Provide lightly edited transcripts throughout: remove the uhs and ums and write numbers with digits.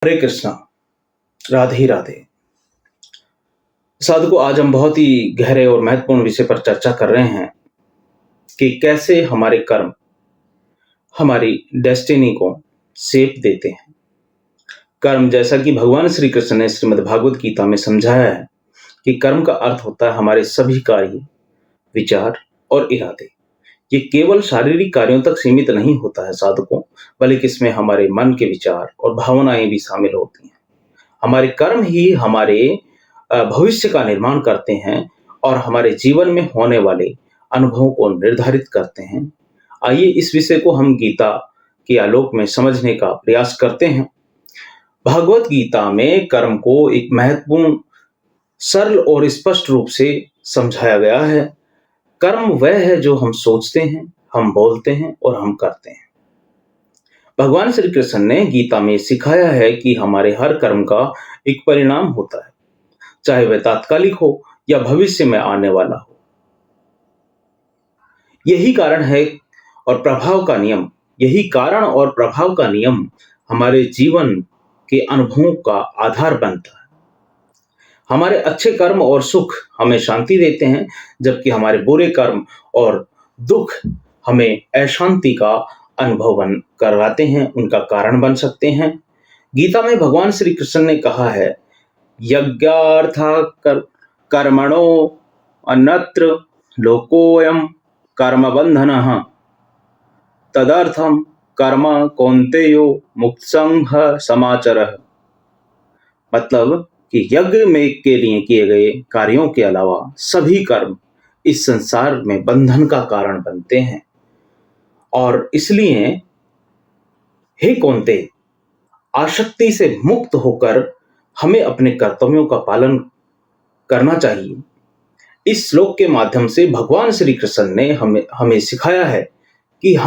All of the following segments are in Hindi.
हरे कृष्णा। राधे राधे। साधु को आज हम बहुत ही गहरे और महत्वपूर्ण विषय पर चर्चा कर रहे हैं कि कैसे हमारे कर्म हमारी डेस्टिनी को शेप देते हैं। कर्म, जैसा कि भगवान श्री कृष्ण ने श्रीमद् भागवत गीता में समझाया है कि कर्म का अर्थ होता है हमारे सभी कार्य, विचार और इरादे। ये केवल शारीरिक कार्यों तक सीमित नहीं होता है साधकों, बल्कि इसमें हमारे मन के विचार और भावनाएं भी शामिल होती हैं। हमारे कर्म ही हमारे भविष्य का निर्माण करते हैं और हमारे जीवन में होने वाले अनुभवों को निर्धारित करते हैं। आइए इस विषय को हम गीता के आलोक में समझने का प्रयास करते हैं। भगवत गीता में कर्म को एक महत्वपूर्ण, सरल और स्पष्ट रूप से समझाया गया है। कर्म वह है जो हम सोचते हैं, हम बोलते हैं और हम करते हैं। भगवान श्री कृष्ण ने गीता में सिखाया है कि हमारे हर कर्म का एक परिणाम होता है, चाहे वह तात्कालिक हो या भविष्य में आने वाला हो। यही कारण है और प्रभाव का नियम यही कारण और प्रभाव का नियम हमारे जीवन के अनुभवों का आधार बनता है। हमारे अच्छे कर्म और सुख हमें शांति देते हैं, जबकि हमारे बुरे कर्म और दुख हमें अशांति का अनुभव करवाते हैं, उनका कारण बन सकते हैं। गीता में भगवान श्री कृष्ण ने कहा है, यज्ञार्था कर्मणो अन्यत्र लोकोऽयं कर्मबन्धनः तदर्थं कर्म कौन्तेयो मुक्तसंघ समाचरः। मतलब कि यज्ञ में के लिए किए गए कार्यों के अलावा सभी कर्म इस संसार में बंधन का कारण बनते हैं, और इसलिए हे कौन्तेय, आसक्ति से मुक्त होकर हमें अपने कर्तव्यों का पालन करना चाहिए। इस श्लोक के माध्यम से भगवान श्री कृष्ण ने हमें सिखाया है कि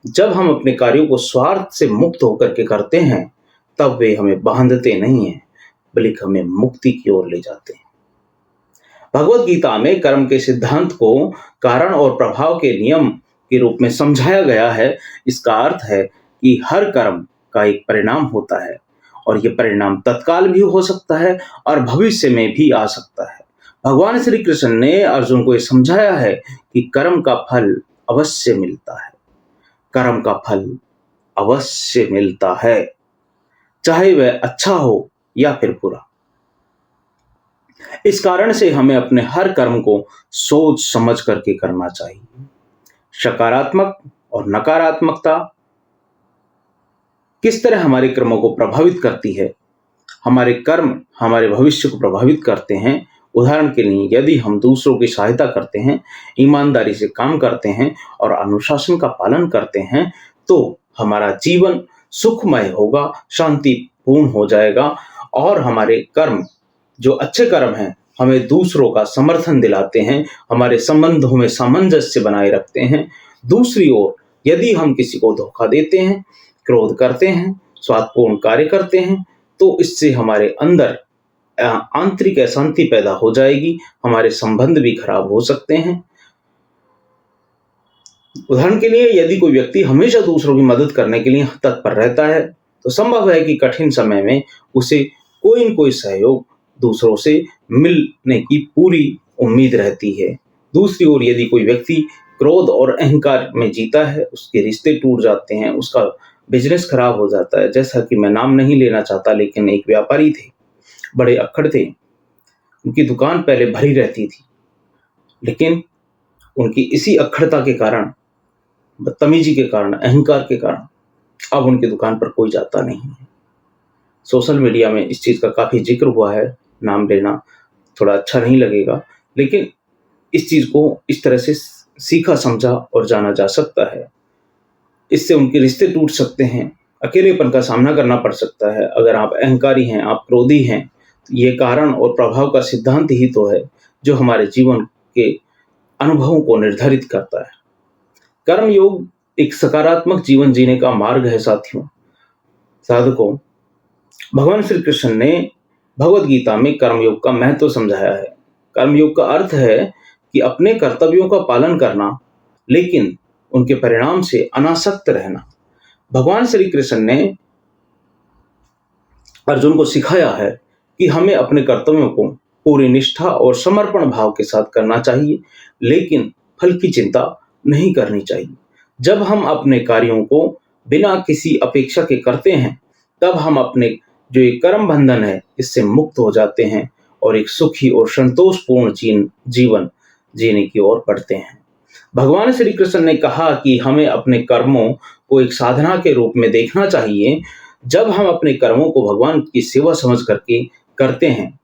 जब हम अपने कार्यों को स्वार्थ से मुक्त होकर के करते हैं, तब वे हमें बांधते नहीं हैं, बल्कि हमें मुक्ति की ओर ले जाते हैं। भगवत गीता में कर्म के सिद्धांत को कारण और प्रभाव के नियम के रूप में समझाया गया है। इसका अर्थ है कि हर कर्म का एक परिणाम होता है, और यह परिणाम तत्काल भी हो सकता है और भविष्य में भी आ सकता है। भगवान श्री कृष्ण ने अर्जुन को यह समझाया है कि कर्म का फल अवश्य मिलता है। कर्म का फल अवश्य मिलता है, चाहे वह अच्छा हो या फिर बुरा। इस कारण से हमें अपने हर कर्म को सोच समझ करके करना चाहिए। सकारात्मक और नकारात्मकता किस तरह हमारे कर्मों को प्रभावित करती है? हमारे कर्म हमारे भविष्य को प्रभावित करते हैं। उदाहरण के लिए, यदि हम दूसरों की सहायता करते हैं, ईमानदारी से काम करते हैं और अनुशासन का पालन करते हैं, तो हमारा जीवन सुखमय होगा, शांतिपूर्ण हो जाएगा, और हमारे कर्म जो अच्छे कर्म हैं हमें दूसरों का समर्थन दिलाते हैं, हमारे संबंधों में सामंजस्य बनाए रखते हैं। दूसरी ओर, यदि हम किसी को धोखा देते हैं, क्रोध करते हैं, स्वार्थपूर्ण कार्य करते हैं, तो इससे हमारे अंदर आंतरिक अशांति पैदा हो जाएगी, हमारे संबंध भी खराब हो सकते हैं। उदाहरण के लिए, यदि कोई व्यक्ति हमेशा दूसरों की मदद करने के लिए तत्पर रहता है, तो संभव है कि कठिन समय में उसे कोई न कोई सहयोग दूसरों से मिलने की पूरी उम्मीद रहती है। दूसरी ओर, यदि कोई व्यक्ति क्रोध और अहंकार में जीता है, उसके रिश्ते टूट जाते हैं, उसका बिजनेस खराब हो जाता है। जैसा कि मैं नाम नहीं लेना चाहता, लेकिन एक व्यापारी थे, बड़े अक्खड़ थे, उनकी दुकान पहले भरी रहती थी, लेकिन उनकी इसी अक्खड़ता के कारण, बदतमीजी के कारण, अहंकार के कारण अब उनकी दुकान पर कोई जाता नहीं है। सोशल मीडिया में इस चीज़ का काफ़ी जिक्र हुआ है, नाम लेना थोड़ा अच्छा नहीं लगेगा, लेकिन इस चीज़ को इस तरह से सीखा समझा और जाना जा सकता है। इससे उनके रिश्ते टूट सकते हैं, अकेलेपन का सामना करना पड़ सकता है। अगर आप अहंकारी हैं, आप क्रोधी हैं, तो ये कारण और प्रभाव का सिद्धांत ही तो है जो हमारे जीवन के अनुभवों को निर्धारित करता है। कर्मयोग एक सकारात्मक जीवन जीने का मार्ग है साथियों। साधकों, भगवान श्री कृष्ण ने भगवत गीता में कर्मयोग का महत्व समझाया है। कर्मयोग का अर्थ है कि अपने कर्तव्यों का पालन करना, लेकिन उनके परिणाम से अनासक्त रहना। भगवान श्री कृष्ण ने अर्जुन को सिखाया है कि हमें अपने कर्तव्यों को पूरी निष्ठा और समर्पण भाव के साथ करना चाहिए, लेकिन फल की चिंता नहीं करनी चाहिए। जब हम अपने कार्यों को बिना किसी अपेक्षा के करते हैं, तब हम अपने जो ये कर्म बंधन है इससे मुक्त हो जाते हैं और एक सुखी और संतोषपूर्ण जीवन जीने की ओर बढ़ते हैं। भगवान श्री कृष्ण ने कहा कि हमें अपने कर्मों को एक साधना के रूप में देखना चाहिए। जब हम अपने कर्मों को भगवान की सेवा समझ करके करते हैं,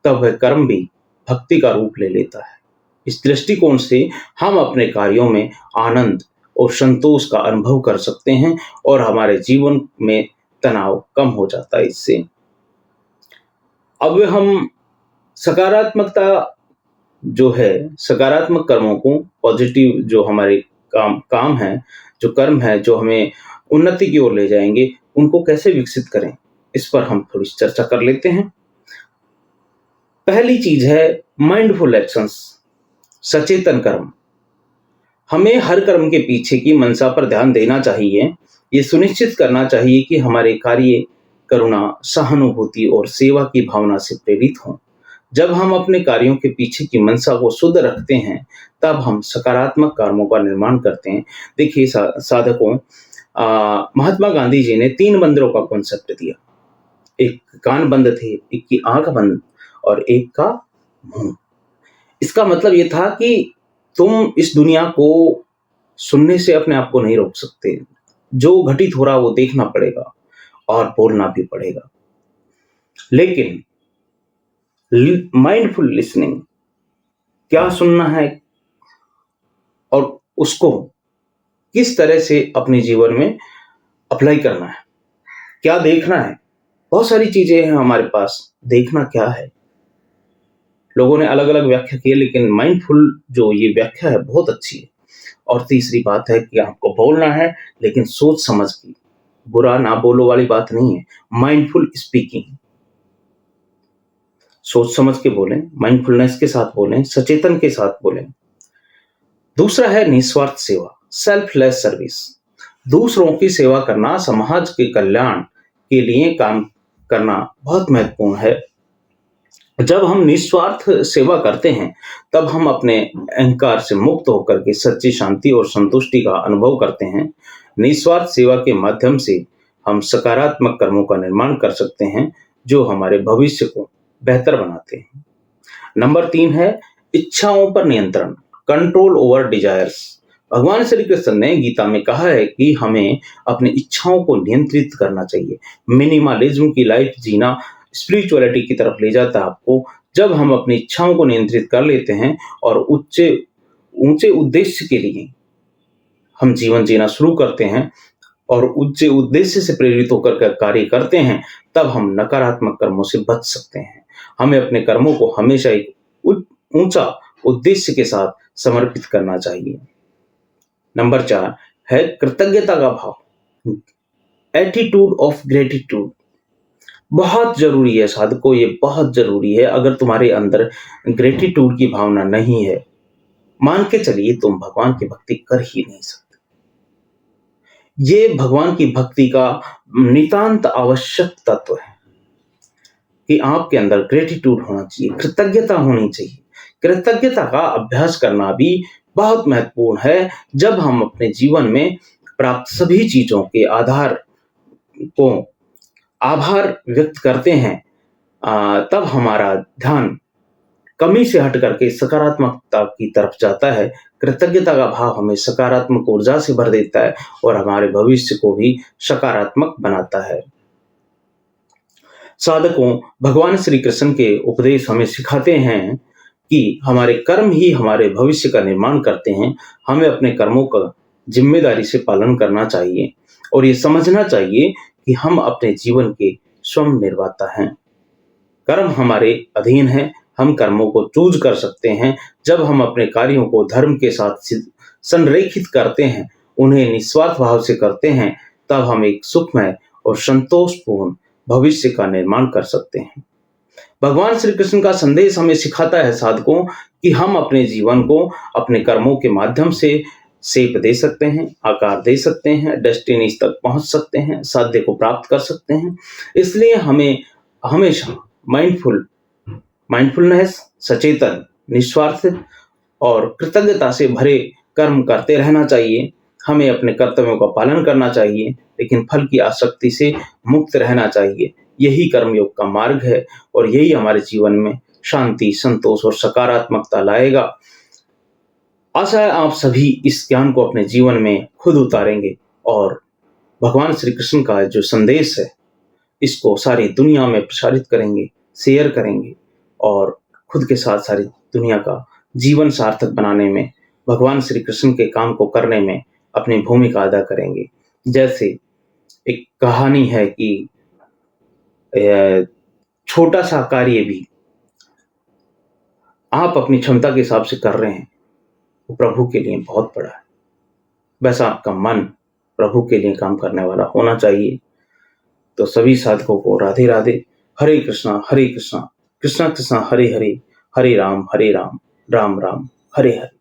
तब वह कर्म भी भक्ति का रूप ले लेता है। इस दृष्टिकोण से हम अपने कार्यों में आनंद और संतोष का अनुभव कर सकते हैं और हमारे जीवन में तनाव कम हो जाता है इससे। अब हम सकारात्मकता जो है, सकारात्मक कर्मों को, पॉजिटिव जो हमारे काम है, जो कर्म है जो हमें उन्नति की ओर ले जाएंगे, उनको कैसे विकसित करें, इस पर हम थोड़ी चर्चा कर लेते हैं। पहली चीज है माइंडफुल एक्शंस, सचेतन कर्म। हमें हर कर्म के पीछे की मंशा पर ध्यान देना चाहिए। ये सुनिश्चित करना चाहिए कि हमारे कार्य करुणा, सहानुभूति और सेवा की भावना से प्रेरित हों। जब हम अपने कार्यों के पीछे की मंशा को शुद्ध रखते हैं, तब हम सकारात्मक कर्मों का निर्माण करते हैं। देखिए साधकों, महात्मा गांधी जी ने 3 बंदरों का कॉन्सेप्ट दिया। एक कान बंद थे, एक की आंख बंद और एक का मुंह। इसका मतलब ये था कि तुम इस दुनिया को सुनने से अपने आप को नहीं रोक सकते। जो घटित हो रहा वो देखना पड़ेगा और बोलना भी पड़ेगा। लेकिन माइंडफुल लिसनिंग, क्या सुनना है और उसको किस तरह से अपने जीवन में अप्लाई करना है, क्या देखना है। बहुत सारी चीजें हैं हमारे पास, देखना क्या है। लोगों ने अलग अलग व्याख्या की है, लेकिन माइंडफुल जो ये व्याख्या है बहुत अच्छी है। और तीसरी बात है कि आपको बोलना है, लेकिन सोच समझ की, बुरा ना बोलो वाली बात नहीं है। माइंडफुल स्पीकिंग, सोच समझ के बोलें, माइंडफुलनेस के साथ बोलें, सचेतन के साथ बोलें। दूसरा है निस्वार्थ सेवा, सेल्फलेस सर्विस। दूसरों की सेवा करना, समाज के कल्याण के लिए काम करना बहुत महत्वपूर्ण है। जब हम निस्वार्थ सेवा करते हैं, तब हम अपने अहंकार से मुक्त होकर के सच्ची शांति और संतुष्टि का अनुभव करते हैं। निस्वार्थ सेवा के माध्यम से हम सकारात्मक कर्मों का निर्माण कर सकते हैं, जो हमारे भविष्य को बेहतर बनाते हैं। नंबर 3 है इच्छाओं पर नियंत्रण, कंट्रोल ओवर डिजायर्स। भगवान श्री कृष्ण ने गीता में कहा है कि हमें अपनी इच्छाओं को नियंत्रित करना चाहिए। मिनिमलिज्म की लाइफ जीना स्पिरिचुअलिटी की तरफ ले जाता है आपको। जब हम अपनी इच्छाओं को नियंत्रित कर लेते हैं और ऊंचे उद्देश्य के लिए हम जीवन जीना शुरू करते हैं और ऊंचे उद्देश्य से प्रेरित होकर कार्य करते हैं, तब हम नकारात्मक कर्मों से बच सकते हैं। हमें अपने कर्मों को हमेशा एक ऊंचा उद्देश्य के साथ समर्पित करना चाहिए। नंबर 4 है कृतज्ञता का भाव, एटीट्यूड ऑफ ग्रेटिट्यूड। बहुत जरूरी है साधकों, ये बहुत जरूरी है। अगर तुम्हारे अंदर ग्रेटिट्यूड की भावना नहीं है, मान के चलिए तुम भगवान की भक्ति कर ही नहीं सकते। ये भगवान की भक्ति का नितांत आवश्यक तत्व है कि आपके अंदर ग्रेटिट्यूड होना चाहिए, कृतज्ञता होनी चाहिए। कृतज्ञता का अभ्यास करना भी बहुत महत्वपूर्ण है। जब हम अपने जीवन में प्राप्त सभी चीजों के आभार व्यक्त करते हैं, तब हमारा ध्यान कमी से हट करके सकारात्मकता की तरफ जाता है। कृतज्ञता का भाव हमें सकारात्मक ऊर्जा से भर देता है और हमारे भविष्य को भी सकारात्मक बनाता है। साधकों, भगवान श्री कृष्ण के उपदेश हमें सिखाते हैं कि हमारे कर्म ही हमारे भविष्य का निर्माण करते हैं। हमें अपने कर्मों का जिम्मेदारी से पालन करना चाहिए और ये समझना चाहिए कि हम अपने जीवन के स्वयं निर्माता हैं। कर्म हमारे अधीन है, हम कर्मों को चूज कर सकते हैं। जब हम अपने कार्यों को धर्म के साथ संरेखित करते हैं, उन्हें निस्वार्थ भाव से करते हैं, तब हम एक सुखमय और संतोषपूर्ण भविष्य का निर्माण कर सकते हैं। भगवान श्री कृष्ण का संदेश हमें सिखाता है साधकों कि हम अपने जीवन को अपने कर्मों के माध्यम से शेप दे सकते हैं, आकार दे सकते हैं, डेस्टिनीज तक पहुंच सकते हैं, साध्य को प्राप्त कर सकते हैं। इसलिए हमें हमेशा माइंडफुलनेस, सचेतन, निस्वार्थ और कृतज्ञता से भरे कर्म करते रहना चाहिए। हमें अपने कर्तव्यों का पालन करना चाहिए, लेकिन फल की आसक्ति से मुक्त रहना चाहिए। यही कर्मयोग का मार्ग है और यही हमारे जीवन में शांति, संतोष और सकारात्मकता लाएगा। आशा है आप सभी इस ज्ञान को अपने जीवन में खुद उतारेंगे और भगवान श्री कृष्ण का जो संदेश है इसको सारी दुनिया में प्रसारित करेंगे, शेयर करेंगे और खुद के साथ सारी दुनिया का जीवन सार्थक बनाने में, भगवान श्री कृष्ण के काम को करने में अपनी भूमिका अदा करेंगे। जैसे एक कहानी है कि छोटा सा कार्य भी आप अपनी क्षमता के हिसाब से कर रहे हैं, वो प्रभु के लिए बहुत बड़ा है। वैसा आपका मन प्रभु के लिए काम करने वाला होना चाहिए। तो सभी साधकों को राधे राधे। हरे कृष्णा कृष्णा कृष्णा हरे हरे, हरे राम राम राम हरे हरे।